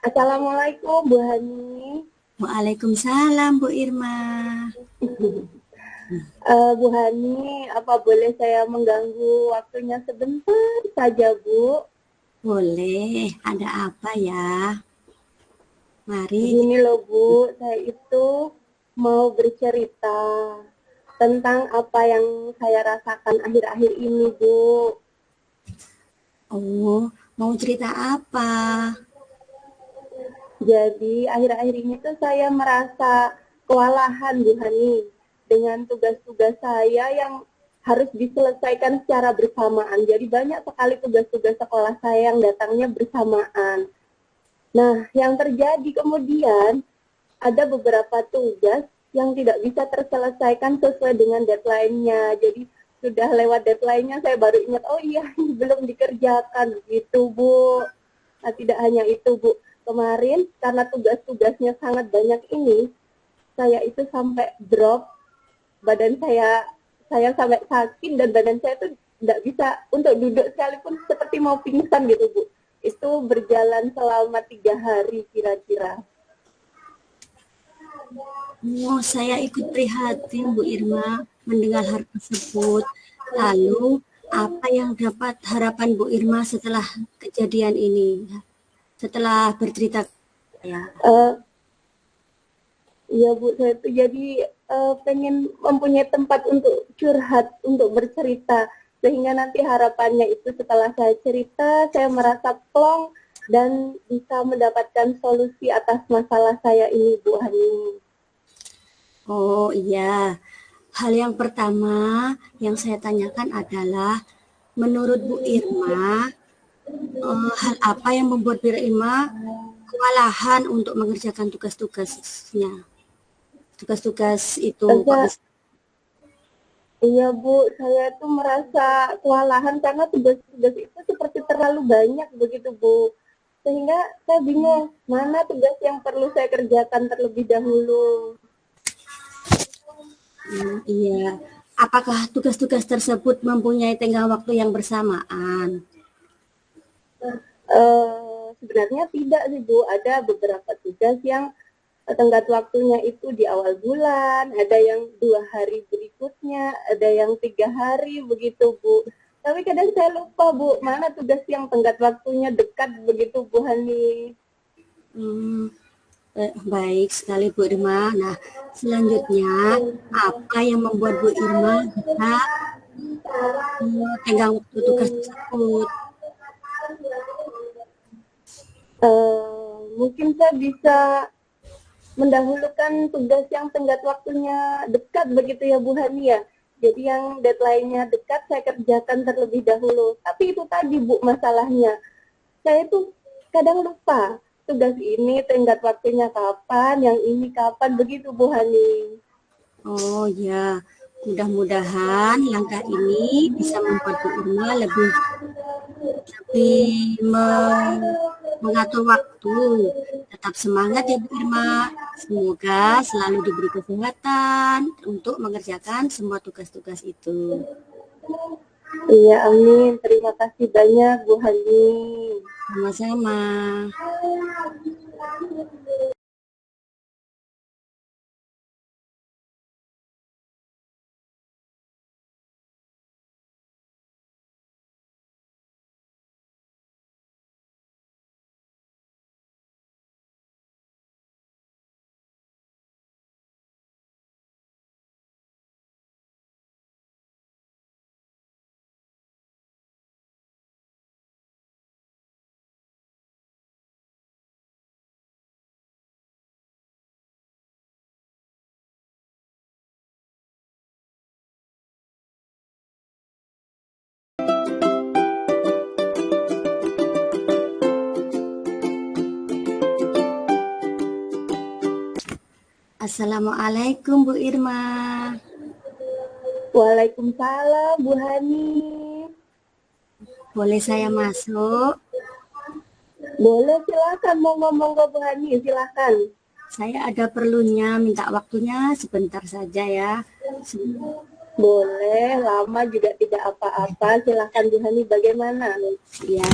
Assalamualaikum Bu Hani. Waalaikumsalam Bu Irma. Bu Hani, apa boleh saya mengganggu waktunya sebentar saja Bu? Boleh, ada apa ya? Mari. Gini loh Bu, saya itu mau bercerita tentang apa yang saya rasakan akhir-akhir ini Bu. Oh, mau cerita apa? Jadi akhir-akhir ini tuh saya merasa kewalahan Bu Hani dengan tugas-tugas saya yang harus diselesaikan secara bersamaan. Jadi banyak sekali tugas-tugas sekolah saya yang datangnya bersamaan. Nah, yang terjadi kemudian ada beberapa tugas yang tidak bisa terselesaikan sesuai dengan deadline-nya. Jadi sudah lewat deadline-nya saya baru ingat, oh iya ini belum dikerjakan gitu Bu. Nah, tidak hanya itu Bu, kemarin karena tugas-tugasnya sangat banyak ini, saya itu sampai drop, badan saya sampai sakit dan badan saya tuh tidak bisa untuk duduk sekalipun seperti mau pingsan gitu Bu. Itu berjalan selama 3 hari kira-kira. Oh, saya ikut prihatin Bu Irma mendengar hal tersebut. Lalu, apa yang dapat harapan Bu Irma setelah kejadian ini? Setelah bercerita ke saya. Uh, Iya Bu, saya tuh jadi pengen mempunyai tempat untuk curhat, untuk bercerita. Sehingga nanti harapannya itu setelah saya cerita, saya merasa plong dan bisa mendapatkan solusi atas masalah saya ini Bu Hani. Oh iya, hal yang pertama yang saya tanyakan adalah, menurut Bu Irma, hal apa yang membuat Bu Irma kewalahan untuk mengerjakan tugas-tugasnya? Tugas-tugas itu kok Saya, bisa. iya Bu, saya tuh merasa kewalahan karena tugas-tugas itu seperti terlalu banyak begitu Bu. Sehingga saya bingung mana tugas yang perlu saya kerjakan terlebih dahulu. Iya. Apakah tugas-tugas tersebut mempunyai tenggang waktu yang bersamaan? Sebenarnya tidak sih Bu, ada beberapa tugas yang tenggat waktunya itu di awal bulan, ada yang 2 hari berikutnya, ada yang 3 hari begitu Bu. Tapi kadang saya lupa Bu, mana tugas yang tenggat waktunya dekat begitu Bu Hani. Hmm, baik sekali Bu Irma. Nah, selanjutnya apa yang membuat Bu Irma bisa tenggang waktu tugas tersebut? Mungkin saya bisa mendahulukan tugas yang tenggat waktunya dekat begitu ya Bu Hani ya. Jadi yang deadline-nya dekat saya kerjakan terlebih dahulu. Tapi itu tadi Bu masalahnya. Saya itu kadang lupa tugas ini tenggat waktunya kapan, yang ini kapan, begitu Bu Hani. Oh ya, mudah-mudahan langkah ini bisa membuat Bu Irma lebih lebih mengatur waktu. Tetap semangat ya Bu Irma. Semoga selalu diberi kesehatan untuk mengerjakan semua tugas-tugas itu. Iya, amin. Terima kasih banyak Bu Hani. Sama-sama. Assalamualaikum Bu Irma. Waalaikumsalam Bu Hani. Boleh saya masuk? Boleh silakan mau ngomong ke Bu Hani, silakan. Saya ada perlunya minta waktunya sebentar saja ya. Boleh, lama juga tidak apa-apa. Silahkan Bu Hani, bagaimana? Ya,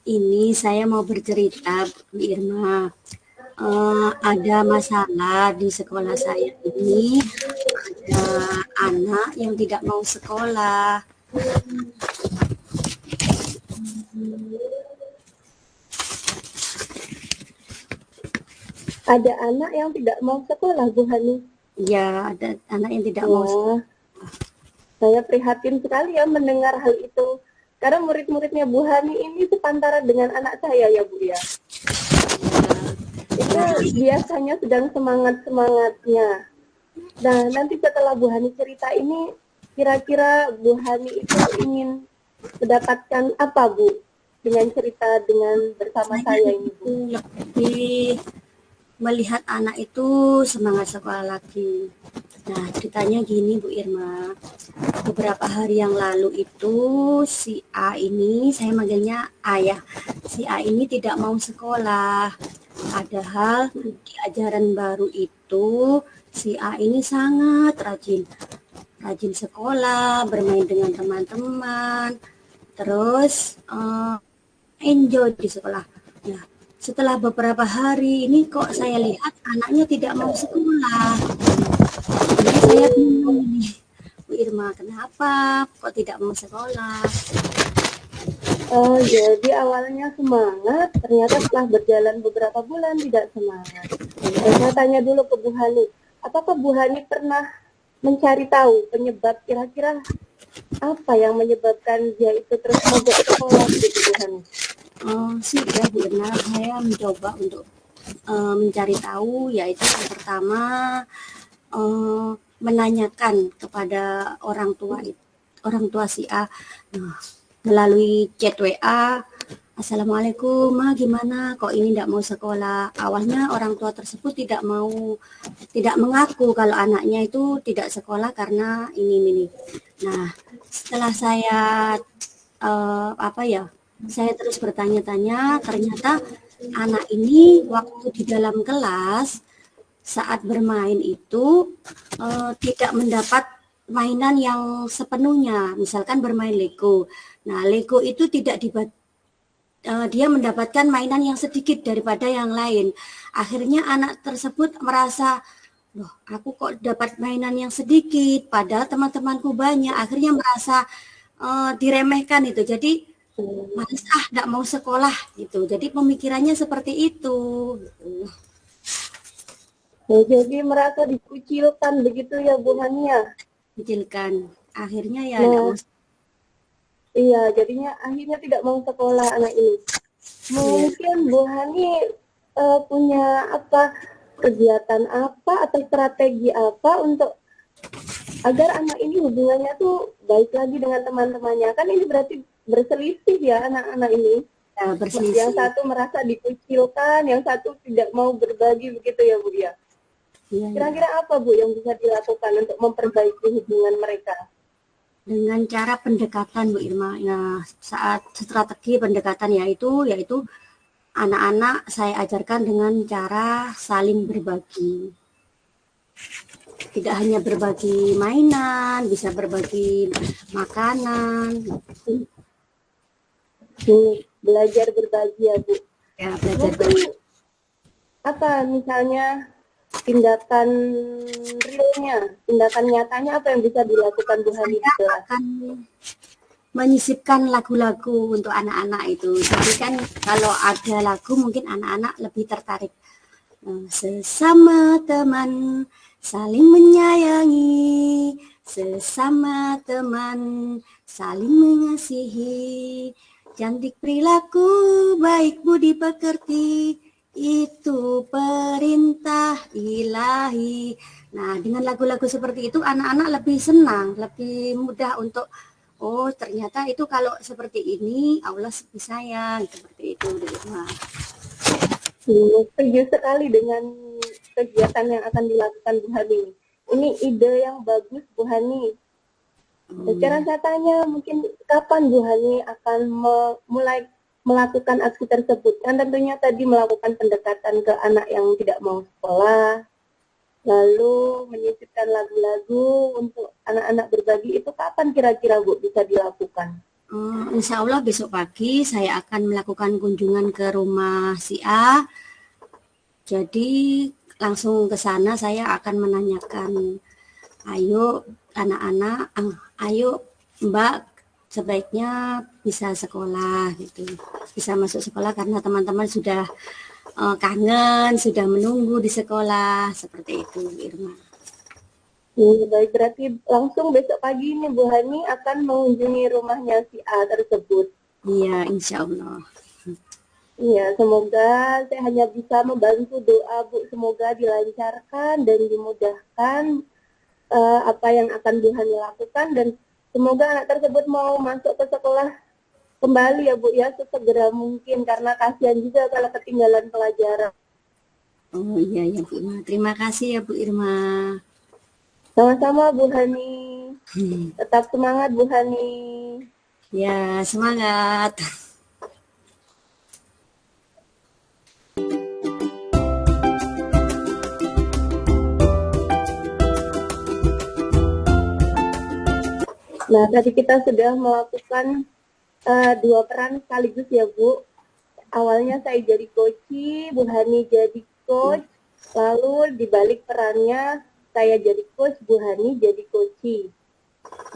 ini saya mau bercerita, Bu Irma. Ada masalah di sekolah saya ini, ada anak yang tidak mau sekolah. Ada anak yang tidak mau sekolah, Bu Hani. Ya, ada anak yang tidak mau sekolah. Wah, saya prihatin sekali ya mendengar hal itu. Karena murid-muridnya Bu Hani ini sepantaran dengan anak saya ya Bu ya. Itu Nah, biasanya sedang semangat-semangatnya. Nah, nanti setelah Bu Hani cerita ini, kira-kira Bu Hani itu ingin mendapatkan apa Bu? Dengan cerita dengan bersama saya saya ini Bu. itu lebih melihat anak itu semangat sekolah lagi. Nah, ceritanya gini Bu Irma. Beberapa hari yang lalu itu si A ini, saya manggilnya ayah. Si A ini tidak mau sekolah. Padahal di ajaran baru itu si A ini sangat rajin. Rajin sekolah, bermain dengan teman-teman, terus enjoy di sekolah. Nah, setelah beberapa hari ini kok saya lihat anaknya tidak mau sekolah. Jadi saya bingung ini, Bu Irma, kenapa kok tidak mau sekolah? Oh, jadi awalnya semangat, ternyata setelah berjalan beberapa bulan tidak semangat. Saya tanya dulu ke Bu Hani, apakah Bu Hani pernah mencari tahu penyebab kira-kira apa yang menyebabkan dia itu terus mogok sekolah begitu Bu Hani? Sih ya Bu Irma, saya mencoba untuk mencari tahu, yaitu yang pertama eh, menanyakan kepada orang tua si A. Nah, melalui chat WA, Assalamualaikum, Ma, gimana? Kok ini tidak mau sekolah? Awalnya orang tua tersebut tidak mengaku kalau anaknya itu tidak sekolah karena ini. Nah, setelah saya saya terus bertanya-tanya, ternyata anak ini waktu di dalam kelas saat bermain itu tidak mendapat mainan yang sepenuhnya, misalkan bermain Lego. Nah, Lego itu tidak dia mendapatkan mainan yang sedikit daripada yang lain. Akhirnya anak tersebut merasa, loh, aku kok dapat mainan yang sedikit, padahal teman-temanku banyak. Akhirnya merasa diremehkan itu. Jadi males nggak mau sekolah gitu. Jadi pemikirannya seperti itu. Gitu. Ya, jadi merasa dikucilkan begitu ya Bu Hani ya? Kecilkan. Akhirnya ya nggak mau. Nah, iya, jadinya akhirnya tidak mau sekolah anak ini. Ya. Mungkin Bu Hani punya apa kegiatan apa atau strategi apa untuk agar anak ini hubungannya tuh baik lagi dengan teman-temannya. Kan ini berarti berselisih ya anak-anak ini. Ya, Yang berselisih. satu merasa dikucilkan, yang satu tidak mau berbagi begitu ya Bu ya. Iya, iya. Kira-kira apa Bu yang bisa dilakukan untuk memperbaiki hubungan mereka? Dengan cara pendekatan Bu Irma. Nah, saat strategi pendekatan yaitu anak-anak saya ajarkan dengan cara saling berbagi. Tidak hanya berbagi mainan, bisa berbagi makanan. Belajar berbagi ya Bu. Ya, belajar Mungkin berbagi. apa misalnya tindakan realnya, tindakan nyatanya apa yang bisa dilakukan Bu Hani di Saya kelas? akan menyisipkan lagu-lagu untuk anak-anak itu. Jadi kan kalau ada lagu mungkin anak-anak lebih tertarik. Sesama teman saling menyayangi, sesama teman saling mengasihi, cantik perilaku, baik budi pekerti, itu perintah ilahi. Nah, dengan lagu-lagu seperti itu anak-anak lebih senang, lebih mudah untuk oh ternyata itu kalau seperti ini Allah sayang, seperti itu. Setuju sekali dengan kegiatan yang akan dilakukan Bu Hani. Ini ide yang bagus Bu Hani. Sekarang saya tanya, mungkin kapan Bu Hani akan mulai melakukan aksi tersebut? Kan tentunya tadi melakukan pendekatan ke anak yang tidak mau sekolah, lalu menyisipkan lagu-lagu untuk anak-anak berbagi, itu kapan kira-kira Bu bisa dilakukan? Insya Allah besok pagi saya akan melakukan kunjungan ke rumah si A. Jadi langsung ke sana saya akan menanyakan, ayo anak-anak, ayo Mbak, sebaiknya bisa sekolah gitu, bisa masuk sekolah karena teman-teman sudah kangen, sudah menunggu di sekolah, seperti itu Irma. Baik, berarti langsung besok pagi ini Bu Hani akan mengunjungi rumahnya si A tersebut. Iya, insya Allah. Iya, semoga saya hanya bisa membantu doa Bu, semoga dilancarkan dan dimudahkan apa yang akan Bu Hani lakukan, dan semoga anak tersebut mau masuk ke sekolah kembali ya Bu ya, sesegera mungkin, karena kasihan juga kalau ketinggalan pelajaran. Oh iya ya Bu Irma, terima kasih ya Bu Irma. Sama-sama Bu Hani, tetap semangat Bu Hani. Ya, semangat. Nah, tadi kita sudah melakukan dua peran sekaligus ya Bu. Awalnya saya jadi coach, Bu Hani jadi coach, lalu dibalik perannya saya jadi coach, Bu Hani jadi coach.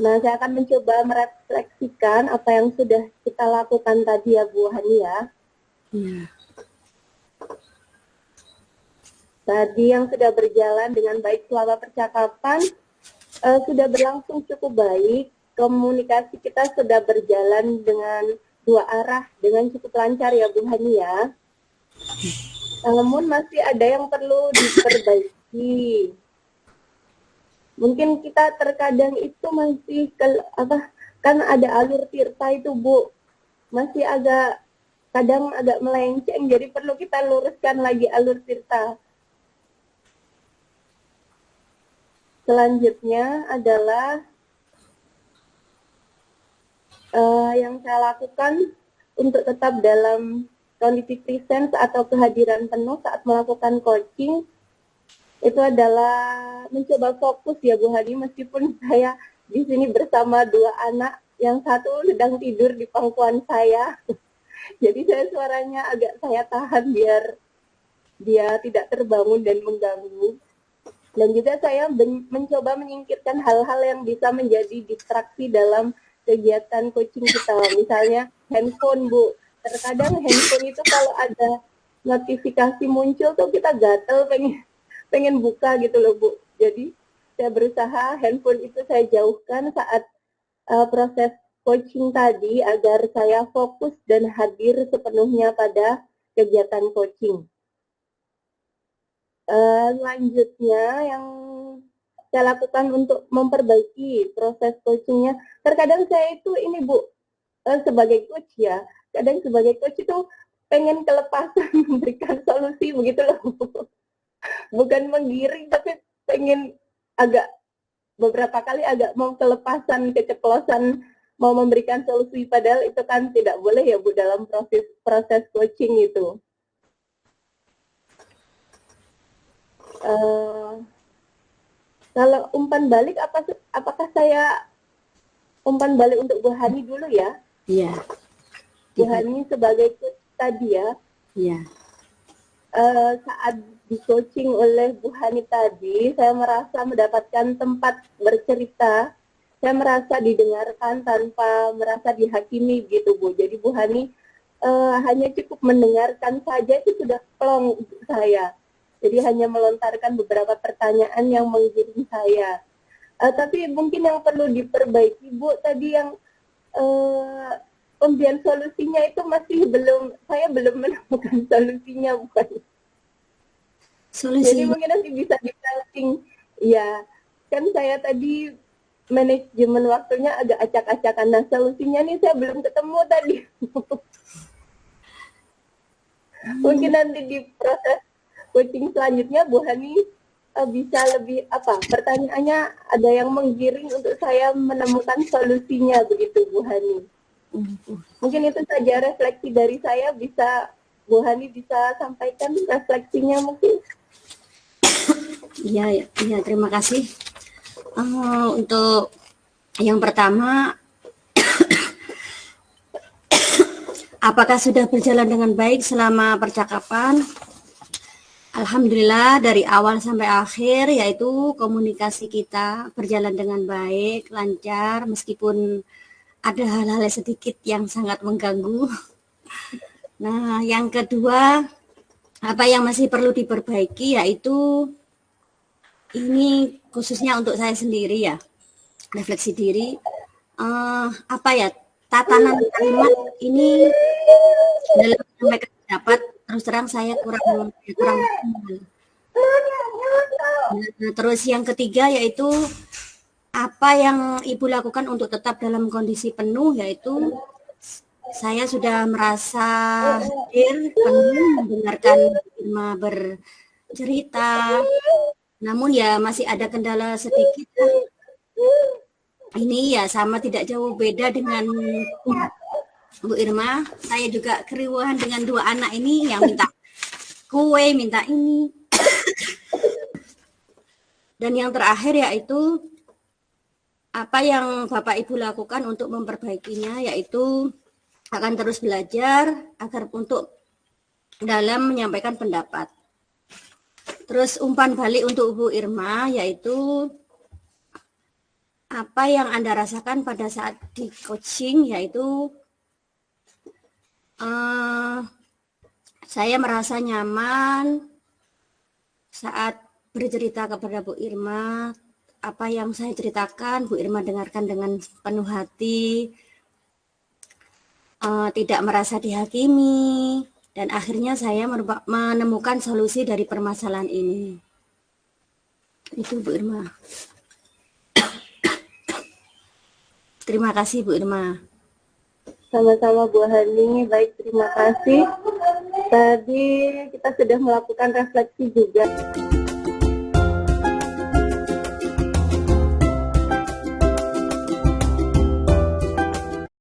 Nah, saya akan mencoba merefleksikan apa yang sudah kita lakukan tadi ya Bu Hani ya. Tadi yang sudah berjalan dengan baik selama percakapan, sudah berlangsung cukup baik. Komunikasi kita sudah berjalan dengan dua arah dengan cukup lancar ya Bu Hani ya. Namun masih ada yang perlu diperbaiki. Mungkin kita terkadang itu masih kan ada alur tirta itu Bu, masih kadang agak melenceng, jadi perlu kita luruskan lagi alur tirta. Selanjutnya adalah yang saya lakukan untuk tetap dalam kondisi presence atau kehadiran penuh saat melakukan coaching, itu adalah mencoba fokus ya Bu Hani, meskipun saya di sini bersama dua anak, yang satu sedang tidur di pangkuan saya. Jadi suaranya agak saya tahan biar dia tidak terbangun dan mengganggu. Dan juga saya mencoba menyingkirkan hal-hal yang bisa menjadi distraksi dalam kegiatan coaching kita. Misalnya handphone Bu. Terkadang handphone itu kalau ada notifikasi muncul tuh kita gatel pengen buka gitu loh Bu. Jadi saya berusaha handphone itu saya jauhkan saat proses coaching tadi agar saya fokus dan hadir sepenuhnya pada kegiatan coaching. Selanjutnya yang saya lakukan untuk memperbaiki proses coachingnya, terkadang saya itu ini Bu, sebagai coach ya, kadang sebagai coach itu pengen kelepasan memberikan solusi begitu loh, bukan menggiring tapi pengen beberapa kali agak mau kelepasan, keceplosan mau memberikan solusi, padahal itu kan tidak boleh ya Bu dalam proses coaching itu. Kalau umpan balik, apakah saya umpan balik untuk Bu Hani dulu ya? Iya. Bu Hani sebagai coach tadi ya. Iya. Saat di coaching oleh Bu Hani tadi, saya merasa mendapatkan tempat bercerita. Saya merasa didengarkan tanpa merasa dihakimi gitu Bu. Jadi Bu Hani hanya cukup mendengarkan saja itu sudah plong untuk saya. Jadi hanya melontarkan beberapa pertanyaan yang menggiring saya. Tapi mungkin yang perlu diperbaiki Bu, tadi yang pemberian solusinya itu saya belum menemukan solusinya bukan. Jadi mungkin nanti bisa di-tracing. Ya, kan saya tadi manajemen waktunya agak acak-acakan. Nah, solusinya nih saya belum ketemu tadi. Mungkin nanti di proses coaching selanjutnya Bu Hani bisa lebih pertanyaannya ada yang menggiring untuk saya menemukan solusinya begitu Bu Hani. Mungkin itu saja refleksi dari saya, bisa Bu Hani bisa sampaikan refleksinya mungkin. Iya, ya, terima kasih. Untuk yang pertama, apakah sudah berjalan dengan baik selama percakapan? Alhamdulillah dari awal sampai akhir yaitu komunikasi kita berjalan dengan baik, lancar, meskipun ada hal-hal sedikit yang sangat mengganggu. Nah, yang kedua, apa yang masih perlu diperbaiki yaitu ini khususnya untuk saya sendiri ya, refleksi diri. Apa ya, tatanan kalimat ini dalam menyampaikan pendapat terus terang saya kurang maksimal. Nah, terus yang ketiga yaitu apa yang Ibu lakukan untuk tetap dalam kondisi penuh, yaitu saya sudah merasa hadir penuh mendengarkan Irma bercerita, namun ya masih ada kendala sedikit. Ini ya sama tidak jauh beda dengan Bu Irma. Saya juga keriuhan dengan dua anak ini yang minta kue, minta ini. Dan yang terakhir yaitu apa yang Bapak Ibu lakukan untuk memperbaikinya, yaitu akan terus belajar agar untuk dalam menyampaikan pendapat. Terus umpan balik untuk Bu Irma yaitu apa yang Anda rasakan pada saat di coaching, yaitu saya merasa nyaman saat bercerita kepada Bu Irma. Apa yang saya ceritakan Bu Irma dengarkan dengan penuh hati, tidak merasa dihakimi, dan akhirnya saya menemukan solusi dari permasalahan ini. Itu Bu Irma. Terima kasih Bu Irma. Sama-sama Bu Hani, baik, terima kasih. Tadi kita sudah melakukan refleksi juga.